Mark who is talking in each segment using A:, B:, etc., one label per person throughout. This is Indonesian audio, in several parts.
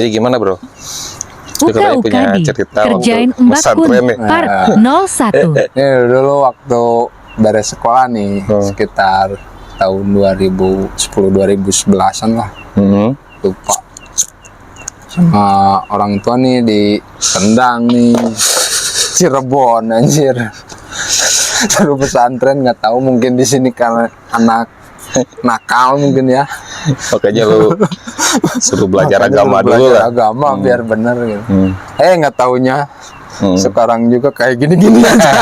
A: Jadi gimana bro? Itu katanya punya
B: Uka-uka di
A: cerita
B: kerjain
A: waktu
B: Mbak Kun
A: pesantren nih.
B: part 01.
C: Ini dulu waktu beres sekolah nih, sekitar tahun 2010-2011an lah, lupa. Sama orang tua nih di Kendang nih, Cirebon anjir. Suruh pesantren, nggak tahu mungkin di sini karena anak nakal mungkin ya.
A: Makanya lu suruh belajar
C: Makanya
A: agama
C: suruh
A: dulu
C: belajar
A: lah.
C: agama biar bener gitu. Nggak taunya sekarang juga kayak gini-gini aja.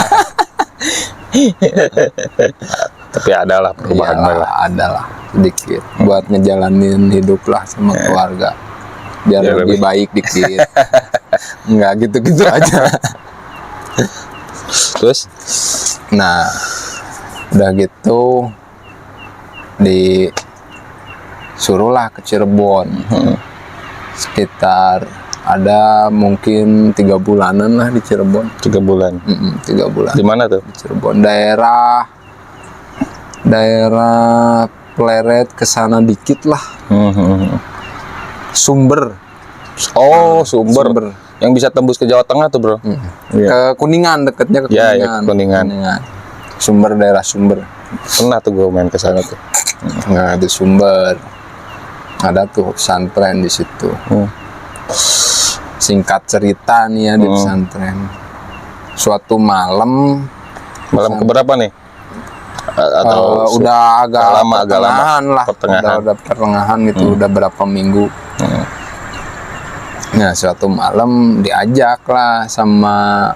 A: Tapi ada lah perubahan lah.
C: Ada lah sedikit buat ngejalanin hidup lah sama keluarga biar
A: Ya,
C: lebih baik dikit. Nggak gitu-gitu aja.
A: Terus
C: Nah, udah gitu disuruhlah ke Cirebon. Sekitar ada mungkin 3 bulanan lah di Cirebon.
A: 3 bulan.
C: 3 bulan.
A: Di mana tuh?
C: Di Cirebon, daerah Pleret ke sana dikit lah. Sumber.
A: Oh, Sumber. Yang bisa tembus ke Jawa Tengah tuh, bro. Iya.
C: Ke Kuningan, dekatnya ke
A: Ya,
C: Kuningan.
A: ya, ke Kuningan.
C: Sumber, daerah Sumber.
A: Pernah tuh gue main ke sana tuh.
C: Nah, di Sumber ada tuh pesantren di situ. Singkat cerita nih ya di pesantren. Suatu malam
A: keberapa nih? Atau
C: udah agak
A: lama
C: lah.
A: pertengahan.
C: Udah pertengahan gitu, udah berapa minggu. Nah, suatu malam diajak lah sama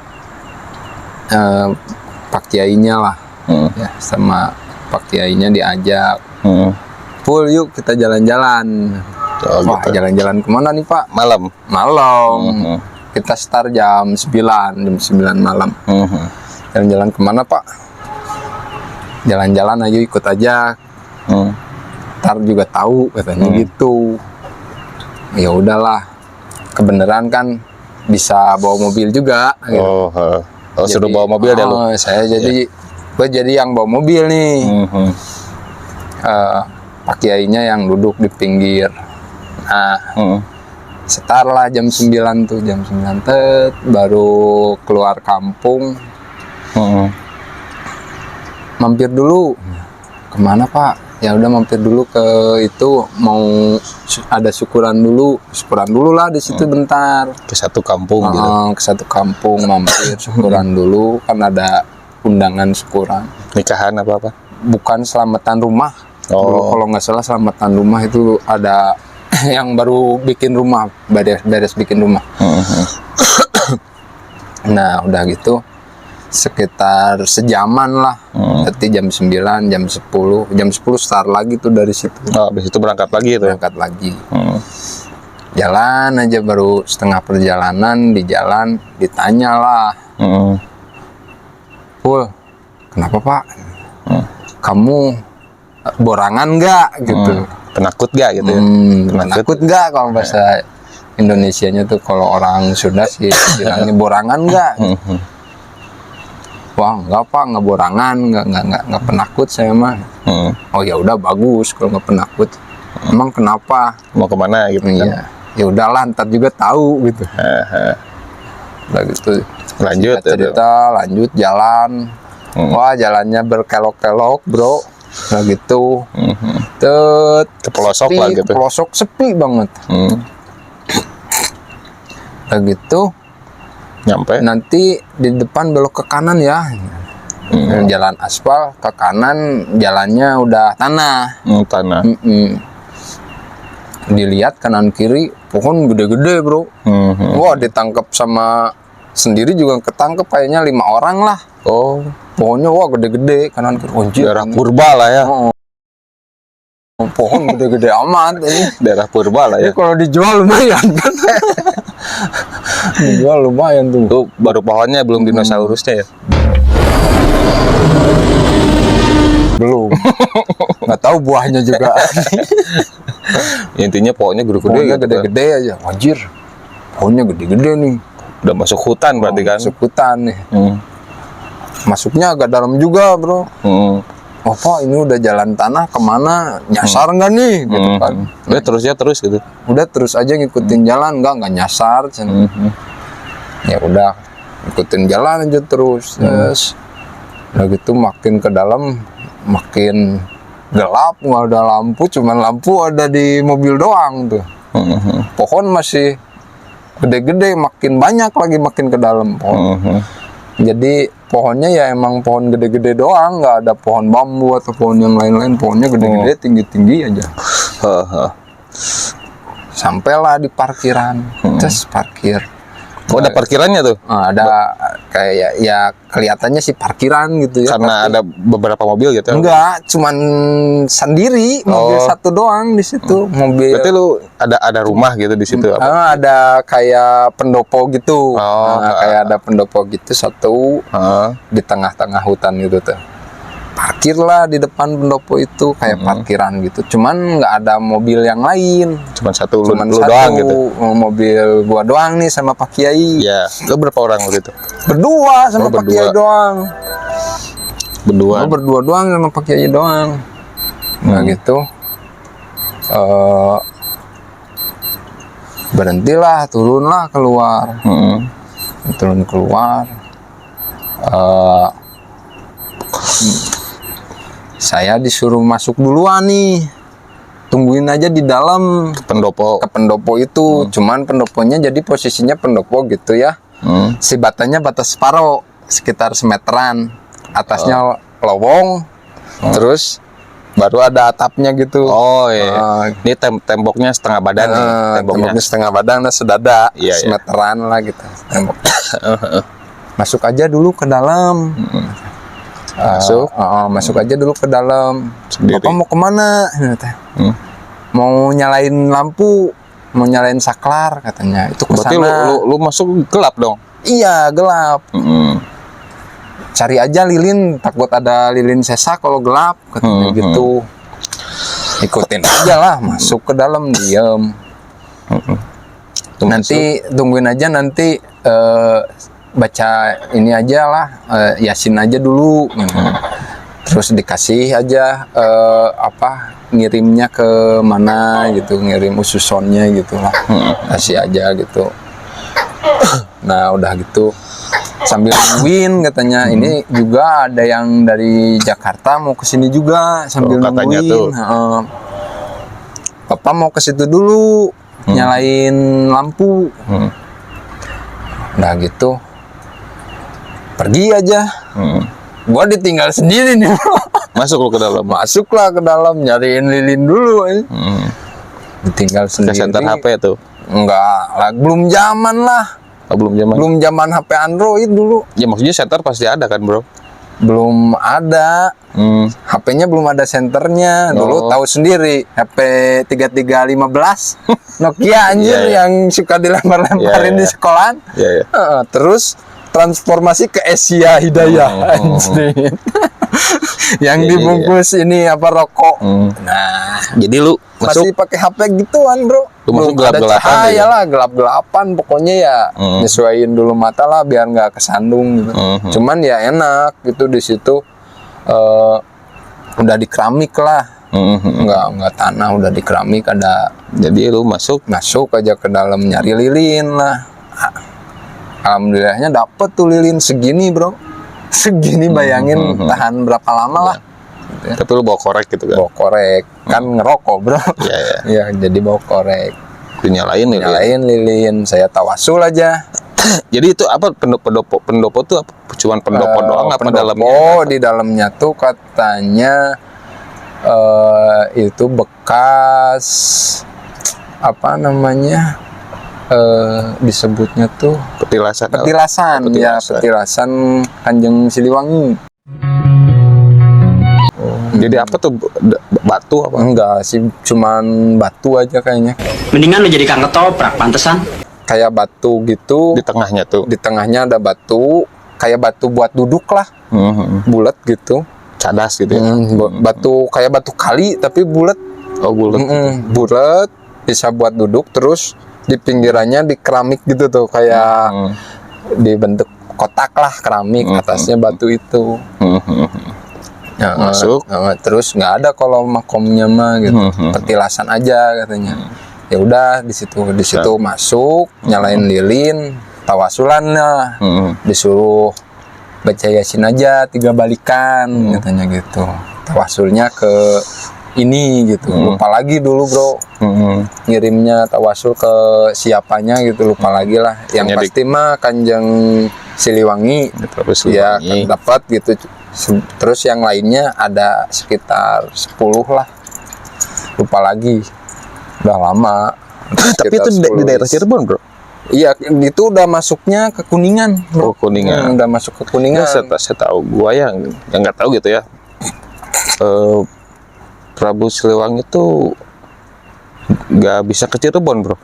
C: Pak Kiainya lah. Ya, sama Pak Kiainya diajak. Pul, yuk kita jalan-jalan. Wah,
A: gitu.
C: jalan-jalan kemana nih Pak?
A: Malam.
C: Kita start jam 9 malam. Jalan-jalan kemana Pak? Jalan-jalan ayo ikut aja. Ntar juga tahu katanya gitu. Ya udahlah. Kebenaran kan bisa bawa mobil juga gitu.
A: Suruh bawa mobil deh lu.
C: Gue jadi yang bawa mobil nih. Pak Kiainya yang duduk di pinggir. Nah, setar lah jam 9 tuh, jam 9 baru keluar kampung. Mampir dulu. Kemana Pak? Ya udah mampir dulu ke itu, mau ada syukuran dulu lah di situ bentar.
A: Ke satu kampung gitu.
C: Ke satu kampung mampir syukuran dulu, kan ada undangan syukuran.
A: Nikahan apa?
C: Bukan selamatan rumah. Dulu kalau nggak salah selamatan rumah itu ada yang baru bikin rumah, beres bikin rumah. Nah, udah gitu sekitar sejaman lah. Berarti jam 9, jam 10 start lagi tuh dari situ.
A: Habis itu berangkat lagi tuh.
C: Berangkat lagi. Jalan aja baru setengah perjalanan, di jalan ditanya lah. Pul, kenapa Pak? Kamu borangan nggak gitu?
A: Penakut nggak gitu ya?
C: Penakut nggak kalau bahasa Indonesianya tuh, kalau orang Sunda sih bilangnya borangan nggak? Wah, enggak Pak, nggak borangan, nggak penakut saya mah. Oh ya udah bagus kalau nggak penakut. Emang kenapa?
A: Mau kemana gitu kan?
C: Iya. Ya udahlah, ntar juga tahu gitu. Udah gitu.
A: Lanjut.
C: Cerita lanjut jalan. Wah, jalannya berkelok-kelok, bro. Udah gitu.
A: Ke pelosok lah gitu.
C: Ke pelosok sepi banget. Udah gitu.
A: Nyampe.
C: Nanti di depan belok ke kanan ya. Jalan aspal, ke kanan jalannya udah tanah.
A: Tanah.
C: Dilihat kanan kiri pohon gede-gede, bro. Wah, ditangkap sama sendiri juga ketangkep kayaknya 5 orang lah. Pohonnya wah gede-gede kanan kiri.
A: Daerah purba lah ya.
C: Pohon gede-gede amat ini.
A: Daerah purba lah ya.
C: Ini kalau dijual lumayan kan. Dijual lumayan tuh.
A: Tuh baru pohonnya, belum dinosaurusnya ya.
C: Belum. Nggak tahu buahnya juga.
A: Intinya pohonnya gede-gede
C: Pohonnya
A: gitu.
C: gede-gede aja. Anjir. Pohonnya gede-gede nih.
A: Udah masuk hutan berarti kan?
C: Masuk hutan nih. Masuknya agak dalam juga, bro. oh Pak ini udah jalan tanah kemana, nyasar nggak nih gitu kan.
A: Udah terus gitu.
C: Udah terus aja ngikutin jalan, nggak nyasar cen. Ya udah ikutin jalan aja terus. Udah gitu makin ke dalam makin gelap, nggak ada lampu, cuman lampu ada di mobil doang tuh. Pohon masih gede-gede, makin banyak lagi makin ke dalam pohon. Jadi pohonnya ya emang pohon gede-gede doang, nggak ada pohon bambu atau pohon yang lain-lain. Pohonnya gede-gede, tinggi-tinggi aja. Sampailah di parkiran, terus parkir.
A: Oh, ada parkirannya tuh?
C: Ada kayak ya kelihatannya sih parkiran gitu ya.
A: Karena ada beberapa mobil gitu?
C: Enggak, cuman sendiri, mobil satu doang di situ. Mobil.
A: Berarti lu ada rumah gitu di situ?
C: Ada kayak pendopo gitu. Kayak ada pendopo gitu satu di tengah-tengah hutan gitu tuh. Parkirlah di depan pendopo itu kayak parkiran gitu. Cuman nggak ada mobil yang lain.
A: Cuman satu lu
C: satu
A: doang gitu.
C: Mobil gua doang nih sama Pak Kiai.
A: Ya, lu berapa orang waktu itu?
C: Berdua sama Pak Kiai doang.
A: Berdua.
C: Gua berdua doang sama Pak Kiai doang. Nah gitu. Berhentilah, turunlah keluar. Turun keluar. Saya disuruh masuk duluan nih, tungguin aja di dalam
A: Ke pendopo
C: itu. Cuman pendoponya jadi posisinya pendopo gitu ya. Si batanya batas separo, sekitar semeteran. Atasnya lowong, terus baru ada atapnya gitu.
A: Oh iya. Ini temboknya setengah badan nih.
C: Temboknya setengah badan, sedada,
A: Iya,
C: semeteran lah gitu. Tembok. Masuk aja dulu ke dalam. Masuk aja dulu ke dalam.
A: Sendiri.
C: Bapak mau kemana? Mau nyalain lampu, mau nyalain saklar katanya. Itu ke
A: Berarti
C: sana.
A: lu masuk gelap dong?
C: Iya gelap. Cari aja lilin, takut ada lilin sesak kalau gelap katanya gitu. Ikutin aja lah, masuk ke dalam diam. Nanti tungguin aja nanti. Baca ini aja lah, Yasin aja dulu, terus dikasih aja ngirimnya ke mana gitu, ngirim ususonnya gitu lah, kasih aja gitu. Nah udah gitu sambil nungguin katanya, ini juga ada yang dari Jakarta mau kesini juga sambil nungguin. Bapak mau ke situ dulu, nyalain lampu. Nah gitu. Pergi aja. Gua ditinggal sendiri nih.
A: Masuk lu ke dalam?
C: Masuklah ke dalam, nyariin lilin dulu. Ditinggal sendiri.
A: Ke center HP tuh?
C: Enggak lah, belum zaman lah.
A: Belum zaman?
C: Belum zaman HP Android dulu.
A: Ya maksudnya center pasti ada kan bro?
C: Belum ada. HP-nya belum ada senternya. Dulu tahu sendiri, HP 3315 Nokia anjir yang suka dilempar-lemparin di sekolahan. Terus transformasi ke Asia Hidayah anjir. Yang dibungkus ini rokok. Nah,
A: jadi lu
C: masih pakai HP gituan, bro.
A: Lu masuk
C: ada
A: gelap-gelapan
C: cahaya lah, gelap-gelapan pokoknya ya. Nyesuaiin dulu mata lah biar nggak kesandung gitu. Cuman ya enak gitu di situ. Udah di keramik lah. Nggak tanah, udah di keramik ada.
A: Jadi lu masuk
C: aja ke dalam nyari lilin lah. Alhamdulillahnya dapet tuh lilin segini, bro. Segini, bayangin tahan berapa lama lah.
A: Tapi lu bawa korek gitu kan?
C: Bawa korek, kan ngerokok, bro. Iya, jadi bawa korek.
A: Dinyalain
C: lilin, saya tawasul aja.
A: Jadi itu apa, pendopo tuh apa? Cuman pendopo doang apa dalamnya?
C: Oh, di dalamnya tuh katanya itu bekas apa namanya? Disebutnya tuh petilasan Kanjeng Siliwangi.
A: Jadi apa tuh, batu apa?
C: Enggak sih, cuman batu aja kayaknya.
B: Mendingan lu jadi kang ketoprak, pantesan.
C: Kayak batu gitu.
A: Di tengahnya tuh?
C: Di tengahnya ada batu, kayak batu buat duduk lah. Bulat gitu.
A: Cadas gitu ya?
C: Batu, kayak batu kali tapi bulat.
A: Oh bulat.
C: Bulat, bisa buat duduk, terus di pinggirannya di keramik gitu tuh, kayak dibentuk kotak lah keramik, atasnya batu itu. Ya,
A: masuk.
C: Terus nggak ada kalau makomnya mah gitu, petilasan aja katanya. Ya udah di situ masuk, nyalain lilin, tawasulan lah, disuruh baca yasin aja 3 balikan katanya gitu. Tawasulnya ke ini gitu, lupa lagi dulu bro, ngirimnya tawasul ke siapanya gitu, lupa lagi lah. Yang
A: Kayaknya
C: pasti mah Kanjeng Siliwangi
A: Terus
C: ya kan dapat gitu. Terus yang lainnya ada sekitar 10 lah, lupa lagi, udah lama.
A: Tapi itu di daerah Cirebon bro.
C: Iya, itu udah masuknya ke Kuningan bro.
A: Oh, Kuningan.
C: Udah masuk ke Kuningan.
A: Ya, saya tahu, gua yang nggak tahu gitu ya. Prabu Siliwangi itu nggak bisa ke Cirebon bro.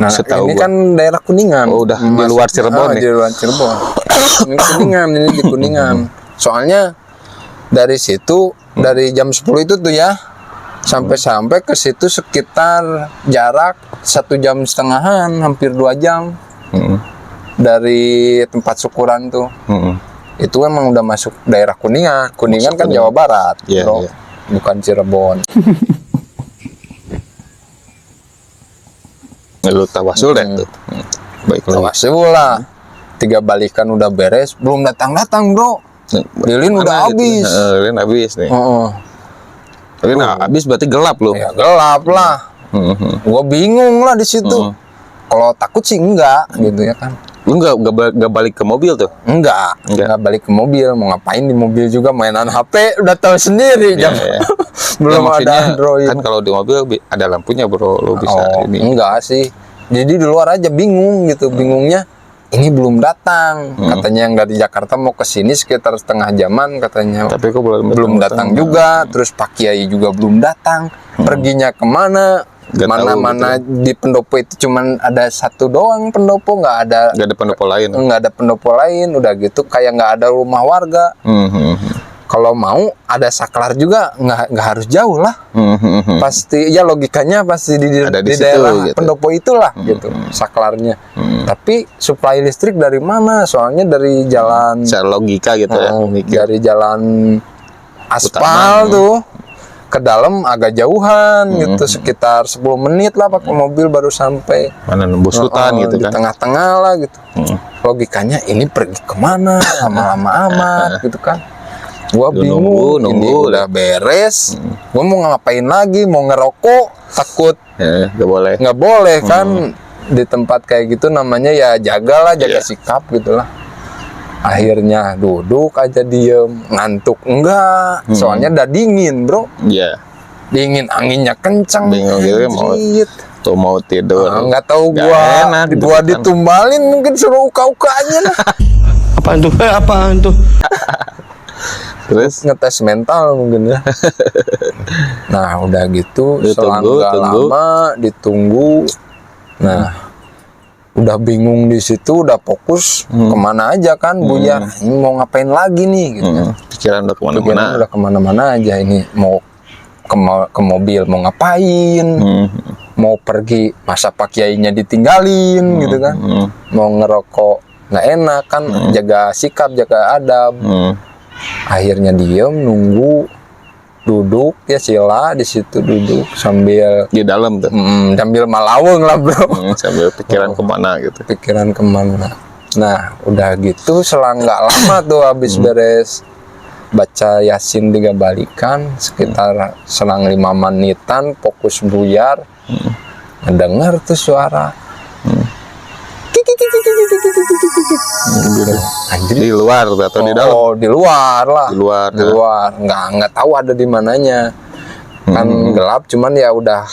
C: Nah,
A: setahu
C: ini
A: gua.
C: kan daerah Kuningan.
A: Oh, udah di luar Cirebon nih.
C: Di luar Cirebon. Ini Kuningan, ini di Kuningan. Soalnya dari situ, dari jam 10 itu tuh ya, sampai ke situ sekitar jarak 1,5 jam, hampir 2 jam dari tempat syukuran tuh. Itu emang udah masuk daerah Kuningan. Kuningan kan Jawa Barat,
A: Iya,
C: bro.
A: iya.
C: Bukan Cirebon.
A: Lu tawasul deh tuh. Baiklah.
C: Tawasul lah. 3 balikan udah beres, belum datang bro. Lilin udah habis.
A: Lilin habis nih. Lilin habis berarti gelap loh.
C: Ya gelap lah. Gua bingung lah di situ. Kalau takut sih enggak gitu ya kan.
A: Lu nggak balik ke mobil tuh?
C: Enggak balik ke mobil. Mau ngapain di mobil juga, mainan HP, udah tahu sendiri jam.
A: Ya.
C: Belum
A: Ya, maksudnya,
C: ada Android.
A: Kan kalau di mobil ada lampunya bro, lu bisa ini.
C: Enggak sih. Jadi di luar aja bingung gitu. Bingungnya ini belum datang. Katanya yang dari Jakarta mau ke sini sekitar setengah jaman katanya.
A: Tapi kok
C: belum datang juga. Terus Pak Kiai juga belum datang. Perginya kemana?
A: Gak
C: Mana-mana
A: tahu,
C: di pendopo itu cuman ada satu doang pendopo, nggak ada
A: pendopo lain.
C: nggak ada pendopo lain. Udah gitu kayak nggak ada rumah warga. Kalau mau ada saklar juga nggak harus jauh lah. Pasti ya logikanya pasti di
A: Ada di situ,
C: daerah
A: gitu.
C: pendopo itulah gitu saklarnya. Tapi supply listrik dari mana? Soalnya dari jalan
A: Secara logika gitu ya. mikir.
C: dari jalan aspal
A: Utama,
C: tuh ke dalam agak jauhan gitu, sekitar 10 menit lah pakai mobil baru sampai.
A: Mana nembus hutan gitu
C: Di
A: kan.
C: tengah-tengah lah gitu. Logikanya ini pergi kemana lama-lama amat gitu kan. Gua bingung,
A: nunggu,
C: ini udah beres. Gua mau ngapain lagi? Mau ngerokok, takut
A: Nggak boleh.
C: kan. Di tempat kayak gitu namanya ya jagalah, jaga sikap gitulah. Akhirnya duduk aja diem, ngantuk enggak, soalnya udah dingin bro,
A: Iya.
C: dingin, anginnya kencang,
A: Bingung gitu mau
C: anjrit.
A: tuh mau tidur.
C: Nggak tahu
A: Nggak
C: gua
A: enak gitu
C: gua
A: kan.
C: ditumbalin, mungkin suruh uka-uka aja lah.
B: Apaan tuh?
A: Terus
C: Ngetes mental mungkin ya. Nah udah gitu selang
A: Ditunggu,
C: nggak
A: tunggu.
C: lama ditunggu. Nah udah bingung di situ, udah fokus kemana aja kan, buyar. Ini mau ngapain lagi nih gitu.
A: pikiran udah
C: Pikiran
A: kemana-mana.
C: udah kemana-mana aja, ini mau ke mobil mau ngapain, mau pergi masa Pak Kiainya ditinggalin gitu kan, mau ngerokok nggak enak kan, jaga sikap, jaga adab. Akhirnya diem nunggu, duduk ya sila di situ, duduk sambil
A: Di dalam tuh.
C: sambil malaweng lah bro,
A: Sambil pikiran kemana gitu.
C: pikiran kemana. Nah udah gitu selang nggak lama tuh habis beres baca Yasin 3 balikan, sekitar selang 5 menitan fokus buyar, mendengar tuh suara anjir.
A: Di luar tuh, atau di dalam?
C: Oh, di luar lah.
A: Di luar,
C: Di luar. Nggak tahu ada di mananya. Kan gelap, cuman ya udah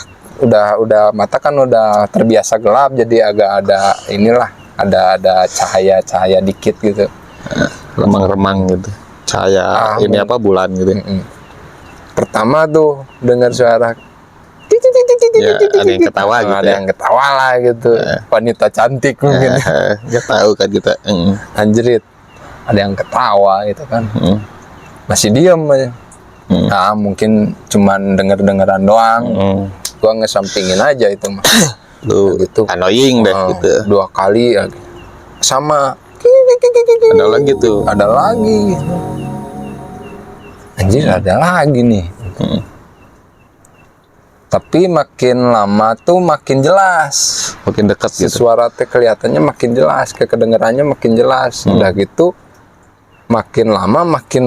C: mata kan udah terbiasa gelap, jadi agak ada inilah, ada cahaya dikit gitu.
A: Remang-remang gitu. Cahaya ini apa bulan gitu.
C: Pertama tuh dengar suara
A: Ya, ada yang ketawa gitu.
C: ada yang ketawa lah gitu. Wanita cantik mungkin.
A: Gak tahu kan kita.
C: Anjrit. Ada yang ketawa gitu kan. Masih diem aja. Nah, mungkin cuman denger-dengeran doang. Gua ngesampingin aja itu mah.
A: Lu
C: gitu.
A: annoying deh gitu.
C: 2 kali ya. Sama.
A: Ada lagi tuh.
C: Ada lagi. anjir ada lagi nih. Tapi makin lama tuh makin jelas.
A: Makin dekat
C: Si
A: gitu.
C: suara teh kelihatannya makin jelas, kedengarannya makin jelas. Udah gitu makin lama makin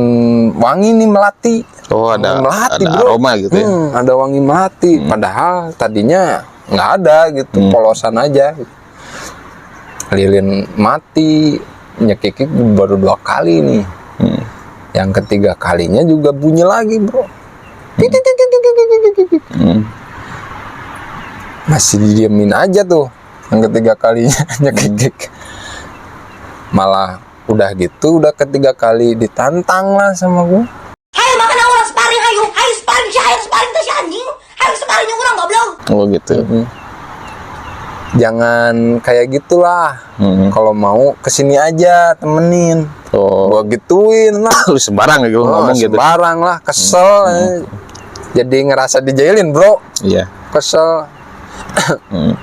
C: wangi nih melati.
A: Oh, ada
C: melati,
A: ada
C: bro.
A: aroma gitu ya.
C: Ada wangi melati. Padahal tadinya nggak ada gitu, polosan aja. Lilin mati, nyekikik baru 2 kali nih. Yang ketiga kalinya juga bunyi lagi, bro. Masih didiemin aja tuh. Yang ketiga kalinya nyekikik. Malah udah gitu, udah ketiga kali ditantang lah sama gue.
D: Hayo makanya orang sparring, hayo sparring tuh si anjing, hayo sparring orang goblok.
A: Oh gitu.
C: Jangan kayak gitulah. Kalau mau kesini aja temenin.
A: Oh,
C: Gua gituin lah.
A: lu sembarang gitu ngomong gitu.
C: Sembarang lah, kesel. Jadi ngerasa dijailin, bro.
A: Iya.
C: Kesel.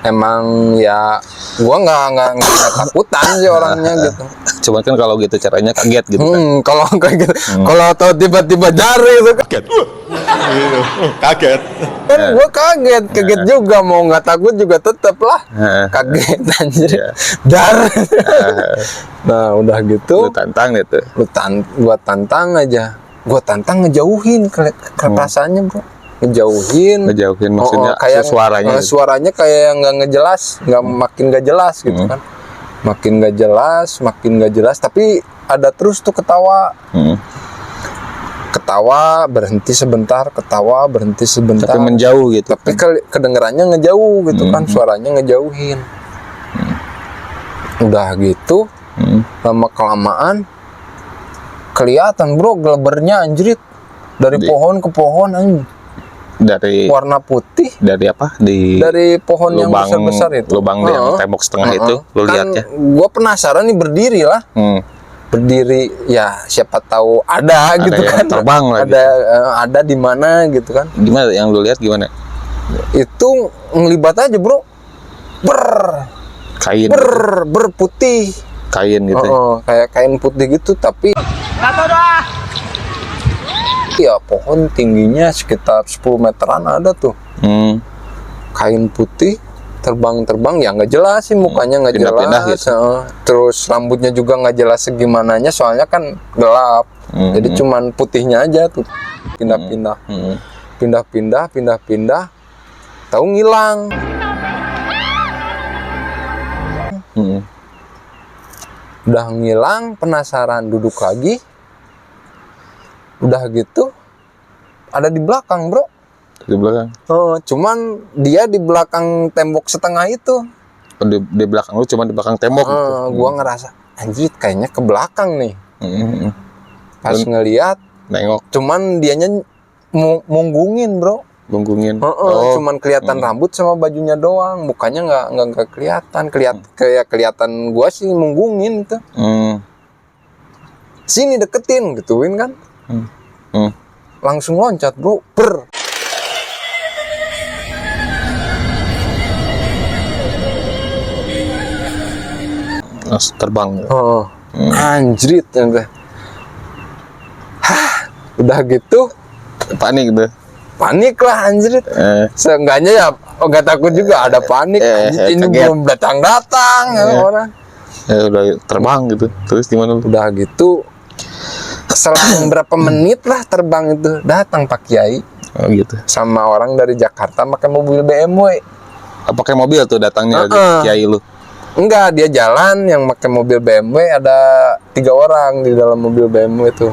C: Emang ya gua nggak takutan sih orangnya gitu.
A: Cuman kan kalau gitu caranya kaget gitu kan.
C: Kalau kayak gitu, kalau tahu tiba-tiba jari itu
B: Kaget.
C: kan gua kaget juga, mau nggak takut juga tetep lah kaget anjir.
A: Iya.
C: Dar. Nah udah gitu
A: Lu tantang gitu.
C: gua tantang ngejauhin perasaannya, bro. Ngejauhin
A: maksudnya
C: kayak
A: suaranya.
C: suaranya kayak yang nggak ngejelas, makin nggak jelas gitu kan, makin nggak jelas tapi ada terus tuh ketawa berhenti sebentar,
A: Tapi menjauh gitu.
C: tapi kedengerannya ngejauh gitu kan, suaranya ngejauhin. Udah gitu lama kelamaan kelihatan, bro, gelebernya anjrit dari pohon ke pohon anjing.
A: Dari
C: Warna putih
A: dari apa?
C: dari pohon yang
A: lubang
C: besar-besar itu.
A: lubang yang tembok setengah itu lu lihat ya.
C: Gue penasaran nih, berdiri lah. Berdiri ya, siapa tahu ada gitu
A: yang
C: kan.
A: terbang lah
C: Ada di mana gitu kan.
A: Gimana yang lu lihat gimana?
C: Itu ngelibat aja, bro.
A: Kain.
C: Berputih.
A: Kain gitu.
C: Kayak kain putih gitu, tapi ya pohon tingginya sekitar 10 meteran ada tuh. Kain putih terbang ya, nggak jelas sih mukanya, nggak
A: Pindah-pindah
C: jelas.
A: gitu.
C: Terus rambutnya juga nggak jelas segimananya, soalnya kan gelap. Jadi cuman putihnya aja tuh pindah-pindah. Pindah-pindah, tahu ngilang. Udah ngilang, penasaran, duduk lagi. Udah gitu ada di belakang, bro.
A: Di belakang.
C: Cuman dia di belakang tembok setengah itu.
A: Di belakang lu cuma di belakang tembok gitu.
C: Gua ngerasa anjir kayaknya ke belakang nih. Pas ngeliat,
A: Nengok,
C: cuman dianya munggungin, bro.
A: bunggungin.
C: Cuman kelihatan rambut sama bajunya doang, mukanya nggak kelihatan. Kayak kelihatan gua sih munggungin tuh. Sini deketin, gituin kan. Langsung loncat, bro.
A: Langsung terbang.
C: Anjrit. Udah gitu
A: Panik gitu.
C: panik lah anjrit. Seenggaknya ya nggak takut juga, ada panik. Anjrit, ini
A: kaget.
C: belum datang orang.
A: Ya udah terbang gitu. Terus gimana lu?
C: Udah gitu selang berapa menit lah terbang itu, datang Pak Kiai
A: Oh gitu.
C: sama orang dari Jakarta pakai mobil BMW.
A: Pakai mobil tuh datangnya Kiai lu.
C: Enggak, dia jalan yang pakai mobil BMW, ada 3 orang di dalam mobil BMW itu.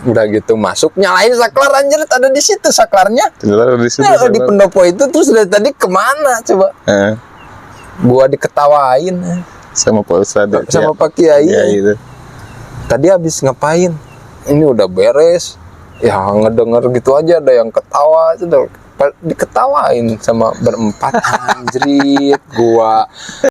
C: Udah gitu masuk, nyalain saklar, anjir, ada di situ saklarnya.
A: Ternyata di situ.
C: Di pendopo itu. Terus dari tadi kemana coba? Gua diketawain
A: Sama Pak Ustadz.
C: sama Pak Kiai.
A: Iya itu.
C: Tadi habis ngapain? Ini udah beres. Ya ngedenger gitu aja, ada yang ketawa, itu udah diketawain sama berempat. Anjrit, gua